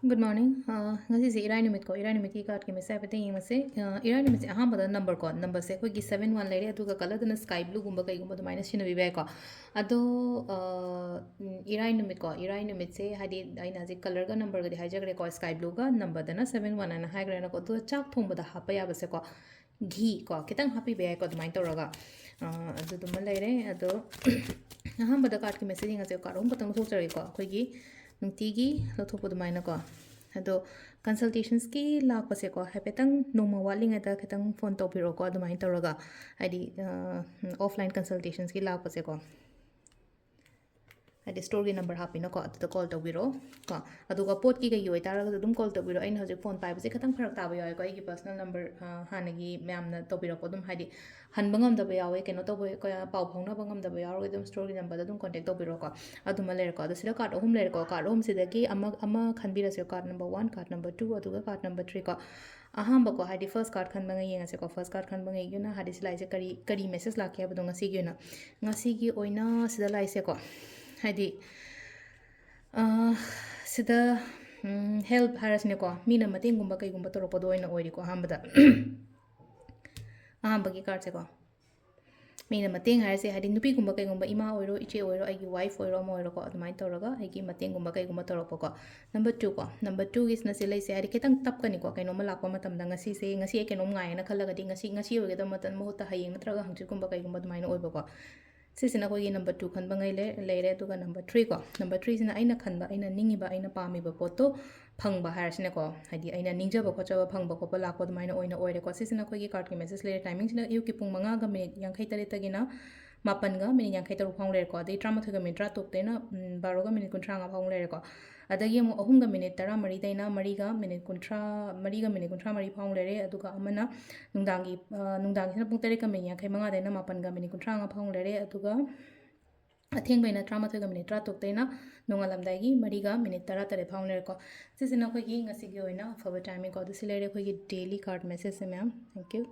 Good morning. Ngasigi irai numit ko irai numit ki card ki message pate yeng mase irai numit se aham bada number se koi ki 71 lere atu ka color dana sky blue gumba kai gumba minus china bi ko ado irai numit se hadi aina je color ga number ga di hajagre ko sky blue ga number dana 71 ana high grade ko do chak thong bada hapa ya base ko ghee ko kitang happy be ko dumai toraga adu dum lere ado aham bada card ki message ngase card hom patang thok chari ko koi gi nungtigi lothop dumaina ko ado consultations ki lakpase ko hepetang noma waling eta ketang phone to piro ko dumain toraga adi offline consultations ki lakpase ko adi store gi number hapina ko adu call to biro ko adu ga pot ki ga yoi taraga dum call to biro ain hojik phone pai base ketang pharak ta ba yoi ko ai gi personal number hanagi ma'am na to biro ko dum hadi han bangam da ba yawe keno to ko pau phong na bangam da ba yawe dum store gi number da dum contact to biro ko adu ma ler ko adu sida card home ler ko card home sida ki ama khan bira se card number 1 card number 2 adu ga card number 3 ko ahamba ko hadi first card khan banga yenga se ko first card khan banga yuna hadi silai se kari message la kya budonga si gi na ngasi gi oina sida lai se ko hadi sida help harasne ko mina mating gumba kai gumba toro podo oina oiri ko ahamba da ahamba gi card se ko mina mating harase hadi nupi gumba kai gumba ima oiro iche oiro ai gi wife oiro mo oiro ko adumai toraga ai gi mating gumba kai gumba toro ko number 2 ko number 2 is na silai se hadi ketang tap kani ko kaino malakwa matam da ngasi se ngasi ai kenom ngai na khalaga di ngasi oge da matan mo ta hayeng natraga hangchi gumba kai gumba dumai no oiba ko sisina ko gi number 2 khan bangai le to ga number 3 ko number 3 sina aina khan ba aina ningi ba aina pami ba poto phangba harasine ko hadi aina ningja ba khocha ba phangba ko la ko dumai no oina oire ko sisina ko gi card ki message le timing sina yu ki pung manga ga minute yang khai tare tagina mapan ga minute yang khai taru phang le ko dei trama thoga minute ra tok te na 12 ga minute kun thanga phang le ko adagi amu ahum ga minute tara mari daina mari ga minute kunthra mari ga minute kunthra mari phang le re aduga amana nungdangi sina pung tare ka minute yang khai manga daina mapan ga minute kunthra nga phang le re aduga atheng baina trama thoga minute ra tok te na nongalamdai gi mari ga minute tara tare phang le ko sisina ko gi ngasi gi oina afaba timing ko du silere ko gi daily card message se ma'am thank you